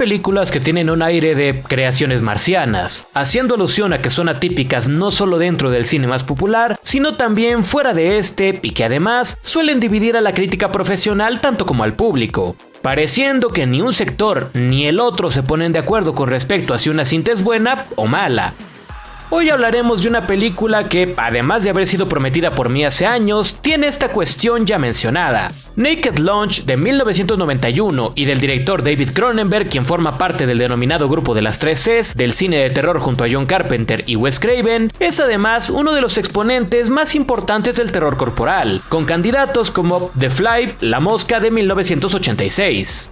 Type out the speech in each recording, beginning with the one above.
películas que tienen un aire de creaciones marcianas, haciendo alusión a que son atípicas no solo dentro del cine más popular, sino también fuera de este, y que además suelen dividir a la crítica profesional tanto como al público, pareciendo que ni un sector ni el otro se ponen de acuerdo con respecto a si una cinta es buena o mala. Hoy hablaremos de una película que, además de haber sido prometida por mí hace años, tiene esta cuestión ya mencionada. Naked Lunch de 1991 y del director David Cronenberg, quien forma parte del denominado grupo de las 3 Cs del cine de terror junto a John Carpenter y Wes Craven, es además uno de los exponentes más importantes del terror corporal, con candidatos como The Fly, La Mosca de 1986.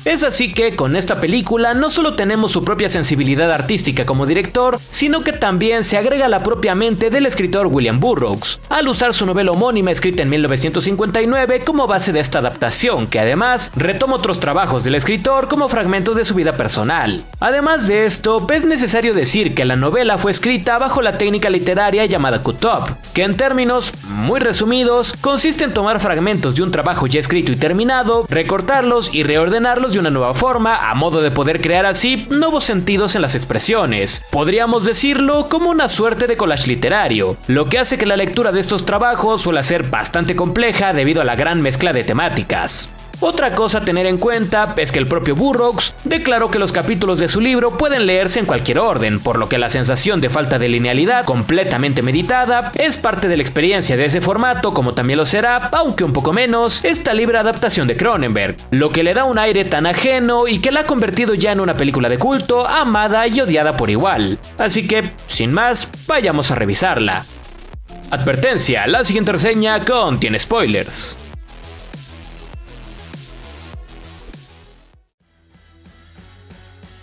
Es así que con esta película no solo tenemos su propia sensibilidad artística como director, sino que también se agrega la propia mente del escritor William Burroughs, al usar su novela homónima escrita en 1959 como base de esta adaptación, que además retoma otros trabajos del escritor como fragmentos de su vida personal. Además de esto, es necesario decir que la novela fue escrita bajo la técnica literaria llamada cut-up, que en términos muy resumidos consiste en tomar fragmentos de un trabajo ya escrito y terminado, recortarlos y reordenarlos de una nueva forma a modo de poder crear así nuevos sentidos en las expresiones. Podríamos decirlo como una suerte de collage literario, lo que hace que la lectura de estos trabajos suele ser bastante compleja debido a la gran mezcla de temáticas. Otra cosa a tener en cuenta es que el propio Burroughs declaró que los capítulos de su libro pueden leerse en cualquier orden, por lo que la sensación de falta de linealidad completamente meditada es parte de la experiencia de ese formato, como también lo será, aunque un poco menos, esta libre adaptación de Cronenberg, lo que le da un aire tan ajeno y que la ha convertido ya en una película de culto, amada y odiada por igual. Así que, sin más, vayamos a revisarla. Advertencia, la siguiente reseña contiene spoilers.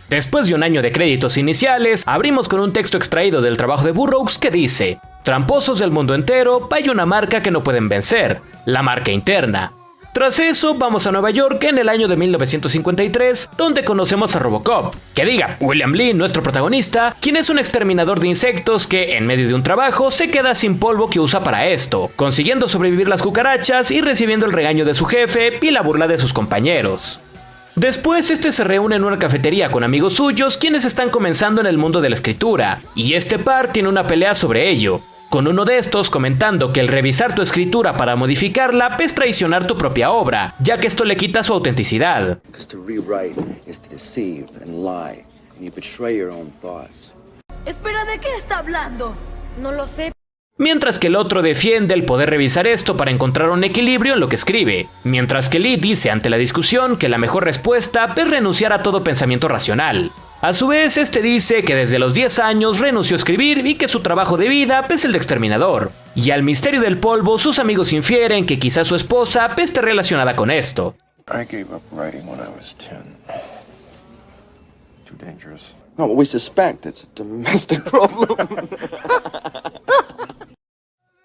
Después de un año de créditos iniciales, abrimos con un texto extraído del trabajo de Burroughs que dice: tramposos del mundo entero, hay una marca que no pueden vencer, la marca interna. Tras eso, vamos a Nueva York en el año de 1953, donde conocemos a Robocop, que diga, William Lee, nuestro protagonista, quien es un exterminador de insectos que, en medio de un trabajo, se queda sin polvo que usa para esto, consiguiendo sobrevivir las cucarachas y recibiendo el regaño de su jefe y la burla de sus compañeros. Después este se reúne en una cafetería con amigos suyos quienes están comenzando en el mundo de la escritura, y este par tiene una pelea sobre ello, con uno de estos comentando que el revisar tu escritura para modificarla es traicionar tu propia obra, ya que esto le quita su autenticidad. Espera, ¿de qué está hablando? No lo sé. Mientras que el otro defiende el poder revisar esto para encontrar un equilibrio en lo que escribe, mientras que Lee dice ante la discusión que la mejor respuesta es renunciar a todo pensamiento racional. A su vez, este dice que desde los 10 años renunció a escribir y que su trabajo de vida es el de exterminador. Y al misterio del polvo, sus amigos infieren que quizás su esposa esté relacionada con esto. I gave up writing when I was 10. Too dangerous. No, but we suspect it's a domestic problem.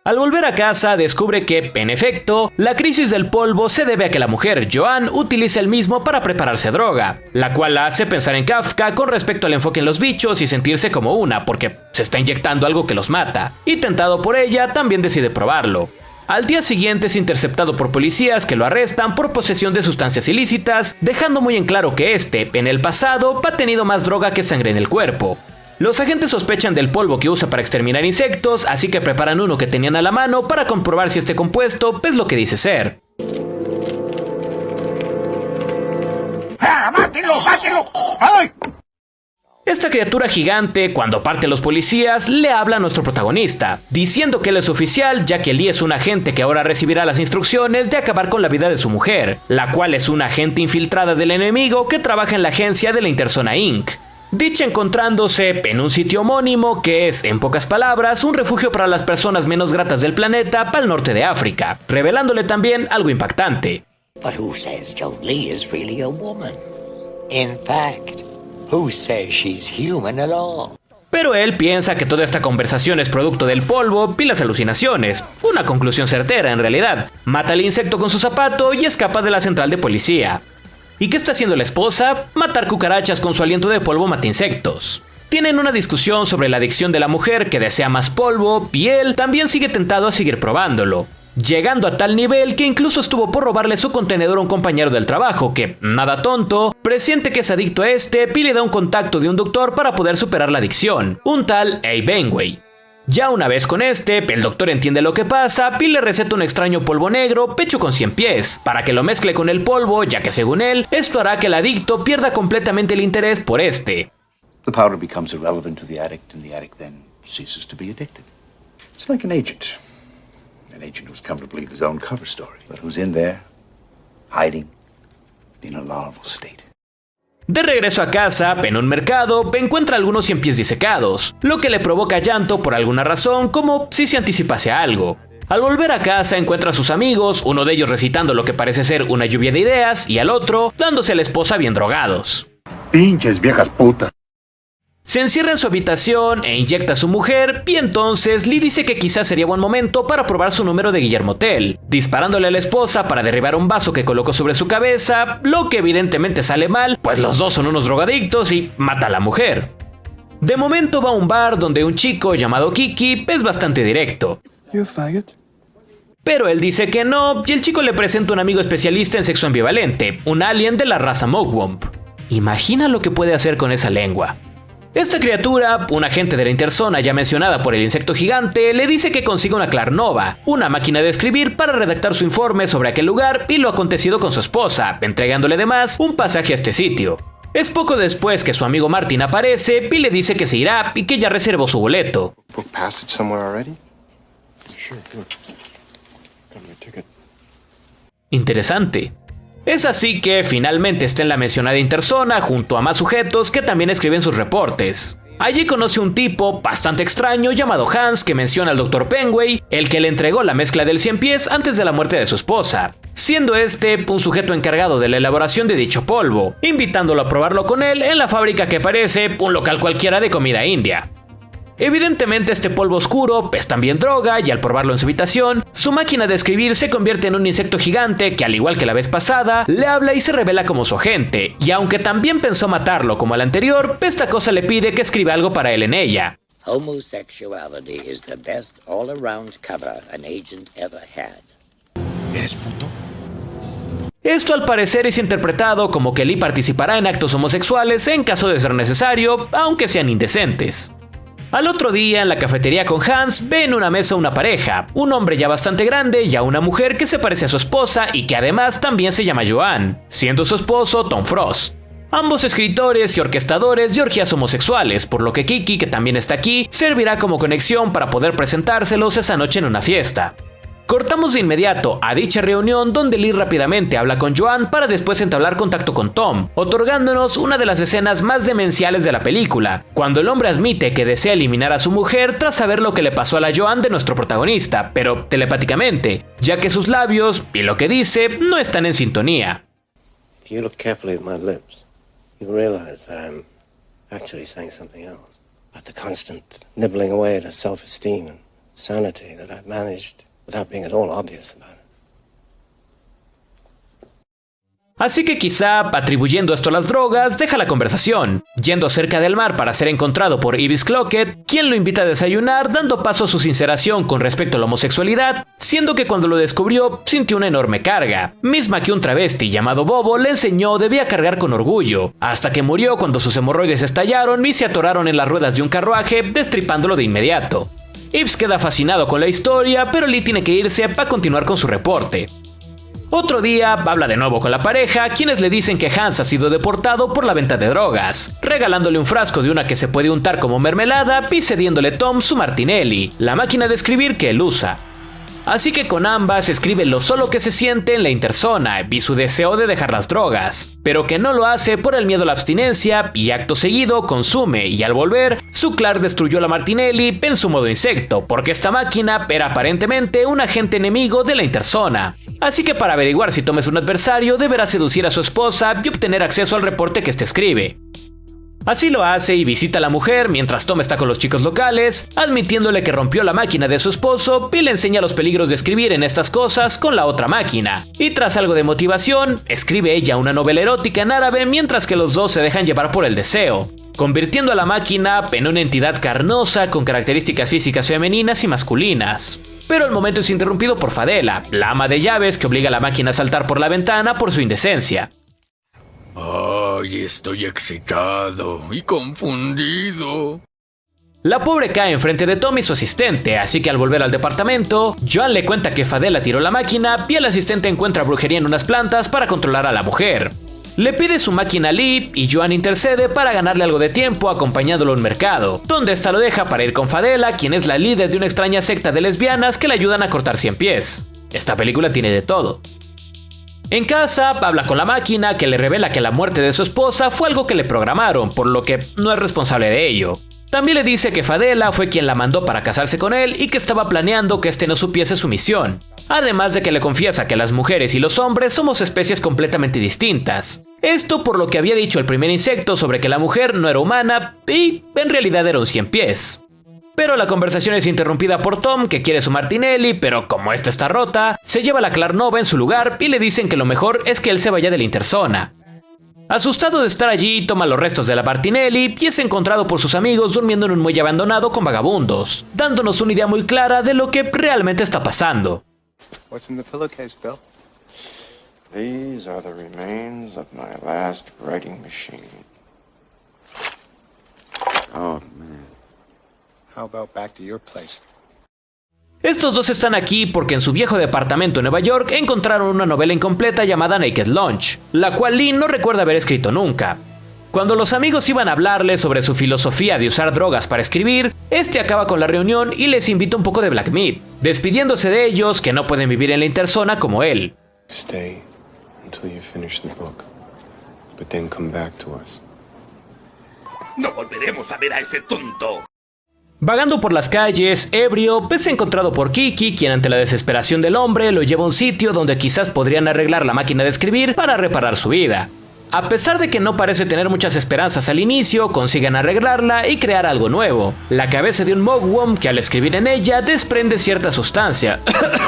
Al volver a casa, descubre que, en efecto, la crisis del polvo se debe a que la mujer, Joan, utiliza el mismo para prepararse droga, la cual la hace pensar en Kafka con respecto al enfoque en los bichos y sentirse como una, porque se está inyectando algo que los mata, y tentado por ella, también decide probarlo. Al día siguiente es interceptado por policías que lo arrestan por posesión de sustancias ilícitas, dejando muy en claro que en el pasado, ha tenido más droga que sangre en el cuerpo. Los agentes sospechan del polvo que usa para exterminar insectos, así que preparan uno que tenían a la mano para comprobar si este compuesto es lo que dice ser. ¡Mátenlo, mátenlo! ¡Ay! Esta criatura gigante, cuando parten los policías, le habla a nuestro protagonista, diciendo que él es oficial, ya que Lee es un agente que ahora recibirá las instrucciones de acabar con la vida de su mujer, la cual es una agente infiltrada del enemigo que trabaja en la agencia de la Interzona Inc. Dicha encontrándose en un sitio homónimo que es, en pocas palabras, un refugio para las personas menos gratas del planeta para el norte de África, revelándole también algo impactante. But who says Joan Lee is really a woman? In fact, who says she's human at all? Pero él piensa que toda esta conversación es producto del polvo y las alucinaciones. Una conclusión certera, en realidad. Mata al insecto con su zapato y escapa de la central de policía. ¿Y qué está haciendo la esposa? Matar cucarachas con su aliento de polvo mata insectos. Tienen una discusión sobre la adicción de la mujer que desea más polvo y él también sigue tentado a seguir probándolo. llegando a tal nivel que incluso estuvo por robarle su contenedor a un compañero del trabajo que, nada tonto, presiente que es adicto a este y le da un contacto de un doctor para poder superar la adicción, un tal A. Benway. Ya una vez con el doctor entiende lo que pasa y le receta un extraño polvo negro hecho con 100 pies, para que lo mezcle con el polvo, ya que según él, esto hará que el adicto pierda completamente el interés por este. The powder becomes irrelevant to the addict, and the addict then ceases to be addicted. It's like an agent who's come to believe his own cover story, but who's in there, hiding, in a larval state. De regreso a casa, en un mercado, encuentra algunos 100 pies disecados, lo que le provoca llanto por alguna razón, como si se anticipase a algo. Al volver a casa encuentra a sus amigos, uno de ellos recitando lo que parece ser una lluvia de ideas, y al otro dándose a la esposa bien drogados. Pinches viejas putas. Se encierra en su habitación e inyecta a su mujer, y entonces Lee dice que quizás sería buen momento para probar su número de Guillermo Tell, disparándole a la esposa para derribar un vaso que colocó sobre su cabeza, lo que evidentemente sale mal, pues los dos son unos drogadictos y mata a la mujer. De momento va a un bar donde un chico llamado Kiki es bastante directo. Pero él dice que no, y el chico le presenta un amigo especialista en sexo ambivalente, un alien de la raza Mogwump. Imagina lo que puede hacer con esa lengua. Esta criatura, un agente de la Interzona ya mencionada por el insecto gigante, le dice que consiga una Clarnova, una máquina de escribir para redactar su informe sobre aquel lugar y lo acontecido con su esposa, entregándole además un pasaje a este sitio. Es poco después que su amigo Martin aparece y le dice que se irá y que ya reservó su boleto. Interesante. Es así que finalmente está en la mencionada Interzona junto a más sujetos que también escriben sus reportes. Allí conoce un tipo bastante extraño llamado Hans que menciona al Dr. Penway, el que le entregó la mezcla del 100 pies antes de la muerte de su esposa, siendo un sujeto encargado de la elaboración de dicho polvo, invitándolo a probarlo con él en la fábrica que parece un local cualquiera de comida india. Evidentemente este polvo oscuro es también droga y al probarlo en su habitación, su máquina de escribir se convierte en un insecto gigante que al igual que la vez pasada, le habla y se revela como su agente, y aunque también pensó matarlo como el anterior, esta cosa le pide que escriba algo para él en ella. Homosexuality is the best all-around cover an agent ever had. ¿Eres puto? Esto al parecer es interpretado como que Lee participará en actos homosexuales en caso de ser necesario, aunque sean indecentes. Al otro día, en la cafetería con Hans, ve en una mesa una pareja, un hombre ya bastante grande y a una mujer que se parece a su esposa y que además también se llama Joan, siendo su esposo Tom Frost. Ambos escritores y orquestadores de orgías homosexuales, por lo que Kiki, que también está aquí, servirá como conexión para poder presentárselos esa noche en una fiesta. Cortamos de inmediato a dicha reunión donde Lee rápidamente habla con Joan para después entablar contacto con Tom, otorgándonos una de las escenas más demenciales de la película, cuando el hombre admite que desea eliminar a su mujer tras saber lo que le pasó a la Joan de nuestro protagonista, pero telepáticamente, ya que sus labios y lo que dice no están en sintonía. If you look carefully at my lips, you'll realize that I'm actually saying something else. But the constant nibbling away at her self-esteem and sanity that I've managed without being at all obvious about it. Así que quizá, atribuyendo esto a las drogas, deja la conversación, yendo cerca del mar para ser encontrado por Ibis Clockett, quien lo invita a desayunar, dando paso a su sinceración con respecto a la homosexualidad, siendo que cuando lo descubrió, sintió una enorme carga, misma que un travesti llamado Bobo le enseñó debía cargar con orgullo, hasta que murió cuando sus hemorroides estallaron y se atoraron en las ruedas de un carruaje, destripándolo de inmediato. Ibs queda fascinado con la historia, pero Lee tiene que irse para continuar con su reporte. Otro día, habla de nuevo con la pareja, quienes le dicen que Hans ha sido deportado por la venta de drogas, regalándole un frasco de una que se puede untar como mermelada y cediéndole Tom su Martinelli, la máquina de escribir que él usa. Así que con ambas escribe lo solo que se siente en la Interzona y su deseo de dejar las drogas, pero que no lo hace por el miedo a la abstinencia y acto seguido consume y al volver, su Clark destruyó la Martinelli en su modo insecto, porque esta máquina era aparentemente un agente enemigo de la Interzona. Así que para averiguar si Tom es un adversario deberá seducir a su esposa y obtener acceso al reporte que éste escribe. Así lo hace y visita a la mujer mientras Tom está con los chicos locales, admitiéndole que rompió la máquina de su esposo y le enseña los peligros de escribir en estas cosas con la otra máquina. Y tras algo de motivación, escribe ella una novela erótica en árabe mientras que los dos se dejan llevar por el deseo. convirtiendo a la máquina en una entidad carnosa con características físicas femeninas y masculinas. Pero el momento es interrumpido por Fadela, la ama de llaves que obliga a la máquina a saltar por la ventana por su indecencia. Ay, estoy excitado y confundido. La pobre cae enfrente de Tom y su asistente, así que al volver al departamento, Joan le cuenta que Fadela tiró la máquina y el asistente encuentra brujería en unas plantas para controlar a la mujer. Le pide su máquina a Lee y Joan intercede para ganarle algo de tiempo acompañándolo a un mercado, donde esta lo deja para ir con Fadela, quien es la líder de una extraña secta de lesbianas que le ayudan a cortar 100 pies. Esta película tiene de todo. En casa, habla con la máquina que le revela que la muerte de su esposa fue algo que le programaron, por lo que no es responsable de ello. También le dice que Fadela fue quien la mandó para casarse con él y que estaba planeando que este no supiese su misión. Además de que le confiesa que las mujeres y los hombres somos especies completamente distintas. Esto por lo que había dicho el primer insecto sobre que la mujer no era humana y en realidad era un 100 pies. Pero la conversación es interrumpida por Tom, que quiere su Martinelli, pero como esta está rota, se lleva la Clarnova en su lugar y le dicen que lo mejor es que él se vaya de la interzona. Asustado de estar allí, toma los restos de la Martinelli y es encontrado por sus amigos durmiendo en un muelle abandonado con vagabundos, dándonos una idea muy clara de lo que realmente está pasando. What's in the pillowcase, Bill? These are the remains of my last writing machine. Oh, man. How about back to your place? Estos dos están aquí porque en su viejo departamento en Nueva York encontraron una novela incompleta llamada Naked Lunch, la cual Lee no recuerda haber escrito nunca. Cuando los amigos iban a hablarle sobre su filosofía de usar drogas para escribir, este acaba con la reunión y les invita un poco de Black Meat, despidiéndose de ellos que no pueden vivir en la interzona como él. Stay until you finish the book, but then come back to us. No volveremos a ver a ese tonto. Vagando por las calles, ebrio, es encontrado por Kiki, quien ante la desesperación del hombre lo lleva a un sitio donde quizás podrían arreglar la máquina de escribir para reparar su vida. A pesar de que no parece tener muchas esperanzas al inicio, consiguen arreglarla y crear algo nuevo. La cabeza de un Mogwai que al escribir en ella desprende cierta sustancia,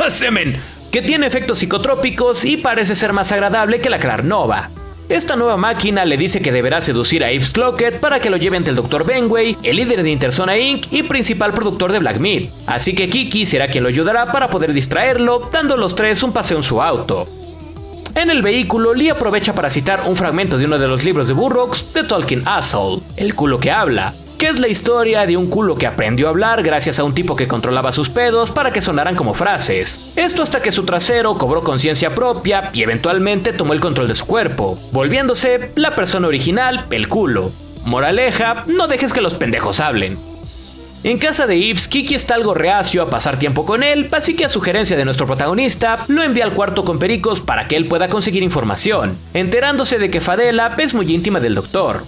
semen, que tiene efectos psicotrópicos y parece ser más agradable que la Clarnova. Esta nueva máquina le dice que deberá seducir a Yves Cloquet para que lo lleve ante el Dr. Benway, el líder de Interzona Inc. y principal productor de Black Meat. Así que Kiki será quien lo ayudará para poder distraerlo, dando a los tres un paseo en su auto. En el vehículo, Lee aprovecha para citar un fragmento de uno de los libros de Burroughs, The Talking Asshole, el culo que habla, que es la historia de un culo que aprendió a hablar gracias a un tipo que controlaba sus pedos para que sonaran como frases. Esto hasta que su trasero cobró conciencia propia y eventualmente tomó el control de su cuerpo, volviéndose la persona original, el culo. Moraleja, no dejes que los pendejos hablen. En casa de Yves, Kiki está algo reacio a pasar tiempo con él, así que a sugerencia de nuestro protagonista, lo envía al cuarto con Pericos para que él pueda conseguir información, enterándose de que Fadela es muy íntima del doctor.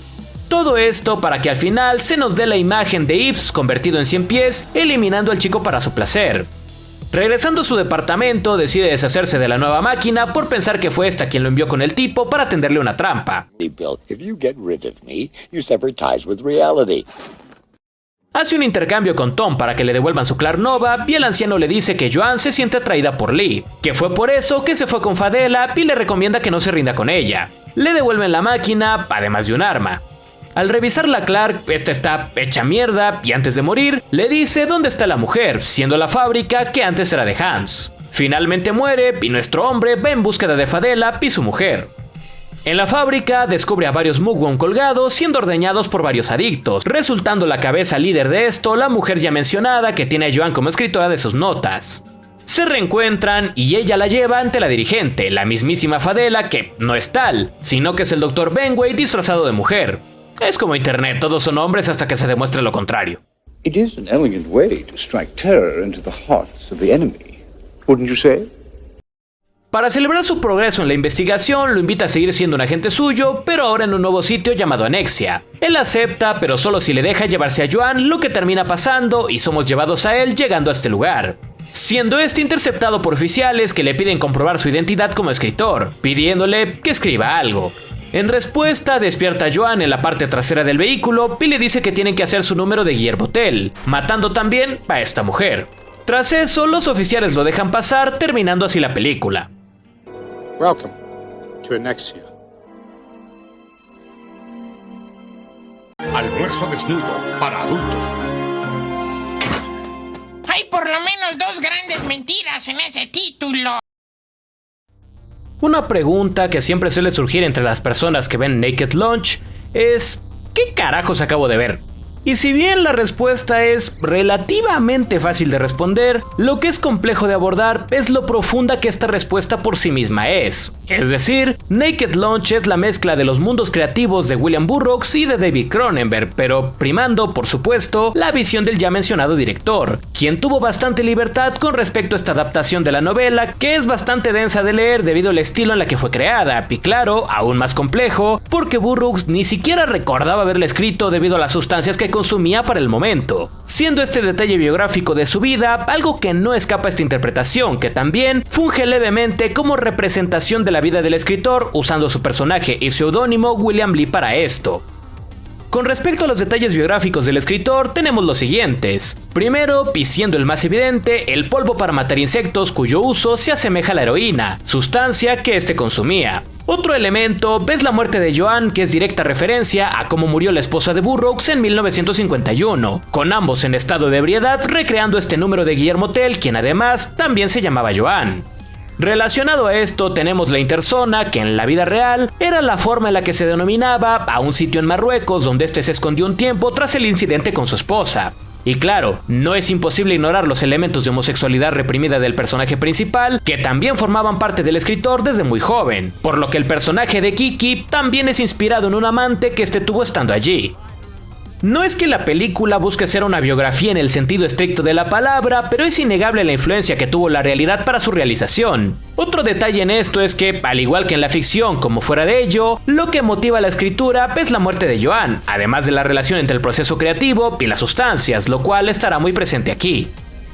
Todo esto para que al final se nos dé la imagen de Yves convertido en 100 pies, eliminando al chico para su placer. Regresando a su departamento, decide deshacerse de la nueva máquina por pensar que fue esta quien lo envió con el tipo para tenderle una trampa. Hace un intercambio con Tom para que le devuelvan su Clarnova y el anciano le dice que Joan se siente atraída por Lee, que fue por eso que se fue con Fadela y le recomienda que no se rinda con ella. Le devuelven la máquina, además de un arma. Al revisarla Clark, esta está hecha mierda y antes de morir, le dice dónde está la mujer, siendo la fábrica que antes era de Hans. Finalmente muere y nuestro hombre va en búsqueda de Fadela y su mujer. En la fábrica descubre a varios Mogwai colgados siendo ordeñados por varios adictos, resultando la cabeza líder de esto la mujer ya mencionada que tiene a Joan como escritora de sus notas. Se reencuentran y ella la lleva ante la dirigente, la mismísima Fadela que no es tal, sino que es el Dr. Benway disfrazado de mujer. Es como internet, todos son hombres hasta que se demuestre lo contrario. It is an elegant way to strike terror into the hearts of the enemy, wouldn't you say? Para celebrar su progreso en la investigación, lo invita a seguir siendo un agente suyo, pero ahora en un nuevo sitio llamado Anexia. Él acepta, pero solo si le deja llevarse a Joan, lo que termina pasando y somos llevados a él llegando a este lugar. Siendo este interceptado por oficiales que le piden comprobar su identidad como escritor, pidiéndole que escriba algo. En respuesta, despierta a Joan en la parte trasera del vehículo y le dice que tienen que hacer su número de Guillermo Tell, matando también a esta mujer. Tras eso, los oficiales lo dejan pasar, terminando así la película. Welcome to Anexia. Almuerzo desnudo para adultos. Hay por lo menos 2 grandes mentiras en ese título. Una pregunta que siempre suele surgir entre las personas que ven Naked Lunch es: ¿qué carajos acabo de ver? Y si bien la respuesta es relativamente fácil de responder, lo que es complejo de abordar es lo profunda que esta respuesta por sí misma es. Es decir, Naked Lunch es la mezcla de los mundos creativos de William Burroughs y de David Cronenberg, pero primando, por supuesto, la visión del ya mencionado director, quien tuvo bastante libertad con respecto a esta adaptación de la novela, que es bastante densa de leer debido al estilo en la que fue creada, y claro, aún más complejo, porque Burroughs ni siquiera recordaba haberla escrito debido a las sustancias que consumía para el momento, siendo este detalle biográfico de su vida algo que no escapa a esta interpretación, que también funge levemente como representación de la vida del escritor, usando su personaje y seudónimo William Lee para esto. Con respecto a los detalles biográficos del escritor, tenemos los siguientes. Primero, y siendo el más evidente, el polvo para matar insectos cuyo uso se asemeja a la heroína, sustancia que este consumía. Otro elemento es la muerte de Joan, que es directa referencia a cómo murió la esposa de Burroughs en 1951, con ambos en estado de ebriedad, recreando este número de Guillermo Tell, quien además también se llamaba Joan. Relacionado a esto tenemos la interzona, que en la vida real era la forma en la que se denominaba a un sitio en Marruecos donde este se escondió un tiempo tras el incidente con su esposa. Y claro, no es imposible ignorar los elementos de homosexualidad reprimida del personaje principal, que también formaban parte del escritor desde muy joven, por lo que el personaje de Kiki también es inspirado en un amante que este tuvo estando allí. No es que la película busque ser una biografía en el sentido estricto de la palabra, pero es innegable la influencia que tuvo la realidad para su realización. Otro detalle en esto es que, al igual que en la ficción como fuera de ello, lo que motiva la escritura es la muerte de Joan, además de la relación entre el proceso creativo y las sustancias, lo cual estará muy presente aquí.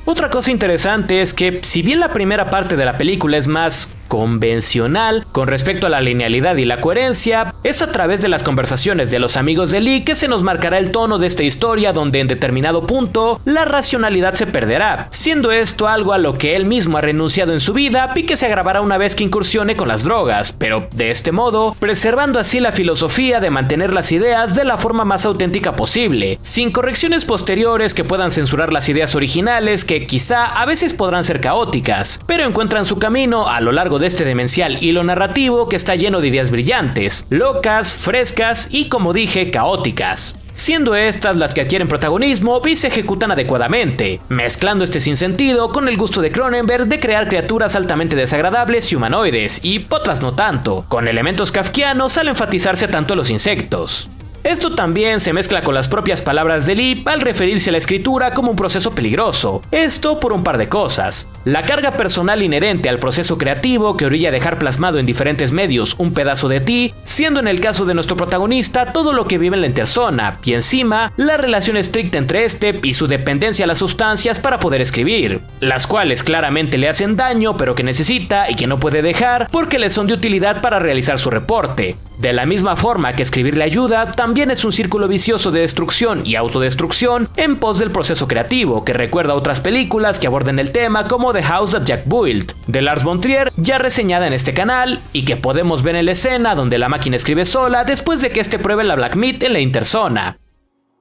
Otra cosa interesante es que, si bien la primera parte de la película es más convencional con respecto a la linealidad y la coherencia, es a través de las conversaciones de los amigos de Lee que se nos marcará el tono de esta historia, donde en determinado punto la racionalidad se perderá, siendo esto algo a lo que él mismo ha renunciado en su vida y que se agravará una vez que incursione con las drogas, pero de este modo preservando así la filosofía de mantener las ideas de la forma más auténtica posible, sin correcciones posteriores que puedan censurar las ideas originales, que quizá a veces podrán ser caóticas, pero encuentran su camino a lo largo de este demencial hilo narrativo que está lleno de ideas brillantes, locas, frescas y, como dije, caóticas, siendo estas las que adquieren protagonismo y se ejecutan adecuadamente, mezclando este sinsentido con el gusto de Cronenberg de crear criaturas altamente desagradables y humanoides, y otras no tanto, con elementos kafkianos al enfatizarse tanto a los insectos. Esto también se mezcla con las propias palabras de Lee al referirse a la escritura como un proceso peligroso. Esto por un par de cosas. La carga personal inherente al proceso creativo que orilla a dejar plasmado en diferentes medios un pedazo de ti, siendo en el caso de nuestro protagonista todo lo que vive en la interzona, y encima la relación estricta entre este y su dependencia a las sustancias para poder escribir, las cuales claramente le hacen daño pero que necesita y que no puede dejar porque le son de utilidad para realizar su reporte. De la misma forma que escribir le ayuda, también es un círculo vicioso de destrucción y autodestrucción en pos del proceso creativo, que recuerda a otras películas que aborden el tema como The House That Jack Built, de Lars von Trier, ya reseñada en este canal, y que podemos ver en la escena donde la máquina escribe sola después de que este pruebe la Black Meat en la interzona.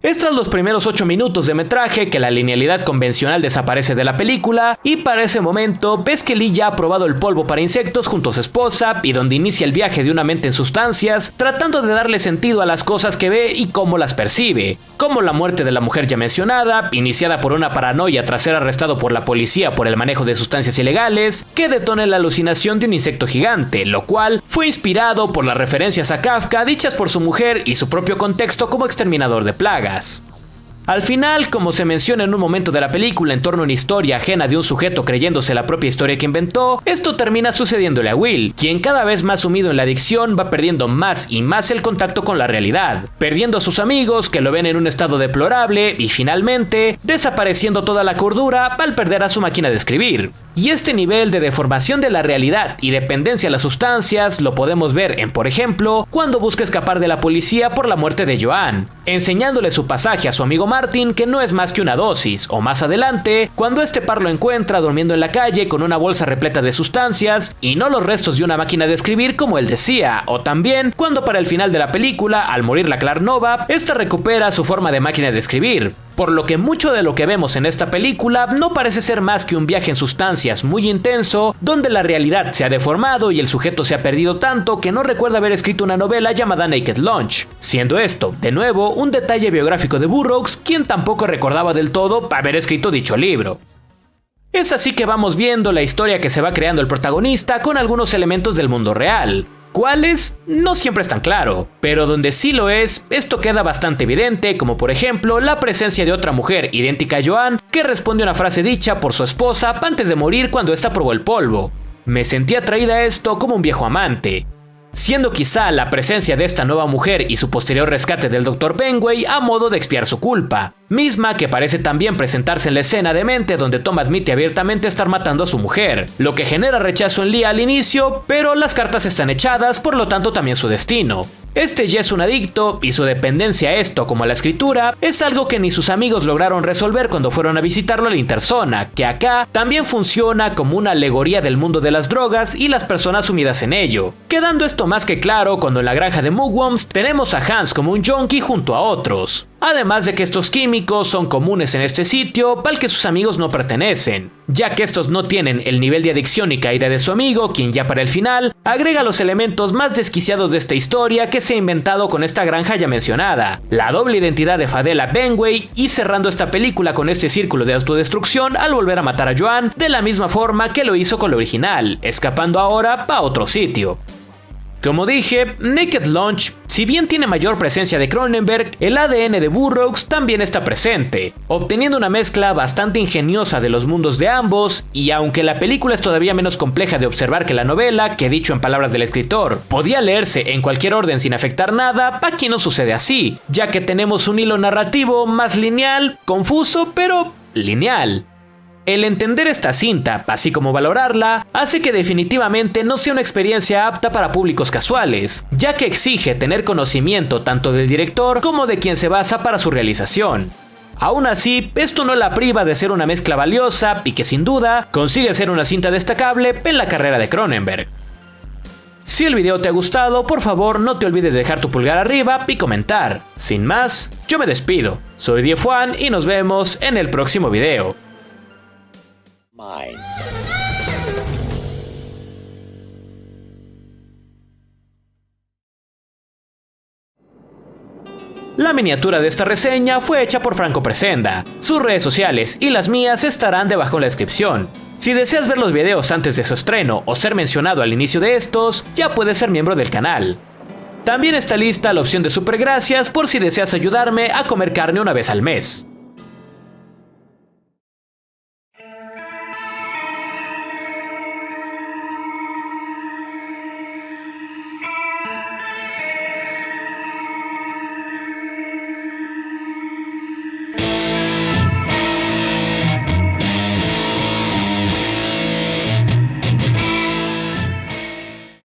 Es tras los primeros 8 minutos de metraje que la linealidad convencional desaparece de la película, y para ese momento ves que Lee ya ha probado el polvo para insectos junto a su esposa, y donde inicia el viaje de una mente en sustancias, tratando de darle sentido a las cosas que ve y cómo las percibe, como la muerte de la mujer ya mencionada, iniciada por una paranoia tras ser arrestado por la policía por el manejo de sustancias ilegales, que detona la alucinación de un insecto gigante, lo cual fue inspirado por las referencias a Kafka dichas por su mujer y su propio contexto como exterminador de plagas. Al final, como se menciona en un momento de la película en torno a una historia ajena de un sujeto creyéndose la propia historia que inventó, esto termina sucediéndole a Will, quien cada vez más sumido en la adicción va perdiendo más y más el contacto con la realidad, perdiendo a sus amigos que lo ven en un estado deplorable y finalmente desapareciendo toda la cordura al perder a su máquina de escribir. Y este nivel de deformación de la realidad y dependencia a las sustancias lo podemos ver en, por ejemplo, cuando busca escapar de la policía por la muerte de Joan, enseñándole su pasaje a su amigo Martin que no es más que una dosis, o más adelante, cuando este par lo encuentra durmiendo en la calle con una bolsa repleta de sustancias y no los restos de una máquina de escribir como él decía, o también cuando para el final de la película, al morir la Clark Nova, esta recupera su forma de máquina de escribir. Por lo que mucho de lo que vemos en esta película no parece ser más que un viaje en sustancias muy intenso, donde la realidad se ha deformado y el sujeto se ha perdido tanto que no recuerda haber escrito una novela llamada Naked Lunch, siendo esto, de nuevo, un detalle biográfico de Burroughs, quien tampoco recordaba del todo haber escrito dicho libro. Es así que vamos viendo la historia que se va creando el protagonista con algunos elementos del mundo real. ¿Cuáles? No siempre es tan claro, pero donde sí lo es, esto queda bastante evidente, como por ejemplo la presencia de otra mujer idéntica a Joan que responde a una frase dicha por su esposa antes de morir cuando ésta probó el polvo. Me sentí atraída a esto como un viejo amante, siendo quizá la presencia de esta nueva mujer y su posterior rescate del Dr. Benway a modo de expiar su culpa, misma que parece también presentarse en la escena de mente donde Tom admite abiertamente estar matando a su mujer, lo que genera rechazo en Lee al inicio, pero las cartas están echadas, por lo tanto también su destino. Este ya es un adicto y su dependencia a esto como a la escritura es algo que ni sus amigos lograron resolver cuando fueron a visitarlo a la Interzona, que acá también funciona como una alegoría del mundo de las drogas y las personas sumidas en ello, quedando esto más que claro cuando en la granja de Mugwumps tenemos a Hans como un junkie junto a otros. Además de que estos químicos son comunes en este sitio al que sus amigos no pertenecen, ya que estos no tienen el nivel de adicción y caída de su amigo, quien ya para el final agrega los elementos más desquiciados de esta historia que se ha inventado con esta granja ya mencionada, la doble identidad de Fadela Benway, y cerrando esta película con este círculo de autodestrucción al volver a matar a Joan de la misma forma que lo hizo con la original, escapando ahora para otro sitio. Como dije, Naked Lunch, si bien tiene mayor presencia de Cronenberg, el ADN de Burroughs también está presente, obteniendo una mezcla bastante ingeniosa de los mundos de ambos, y aunque la película es todavía menos compleja de observar que la novela, que dicho en palabras del escritor, podía leerse en cualquier orden sin afectar nada, aquí no sucede así, ya que tenemos un hilo narrativo más lineal, confuso, pero lineal. El entender esta cinta, así como valorarla, hace que definitivamente no sea una experiencia apta para públicos casuales, ya que exige tener conocimiento tanto del director como de quien se basa para su realización. Aún así, esto no la priva de ser una mezcla valiosa y que sin duda consigue ser una cinta destacable en la carrera de Cronenberg. Si el video te ha gustado, por favor no te olvides de dejar tu pulgar arriba y comentar. Sin más, yo me despido. Soy Dief Juan y nos vemos en el próximo video. Mine. La miniatura de esta reseña fue hecha por Franco Presenda. Sus redes sociales y las mías estarán debajo en la descripción. Si deseas ver los videos antes de su estreno o ser mencionado al inicio de estos, ya puedes ser miembro del canal. También está lista la opción de supergracias por si deseas ayudarme a comer carne una vez al mes.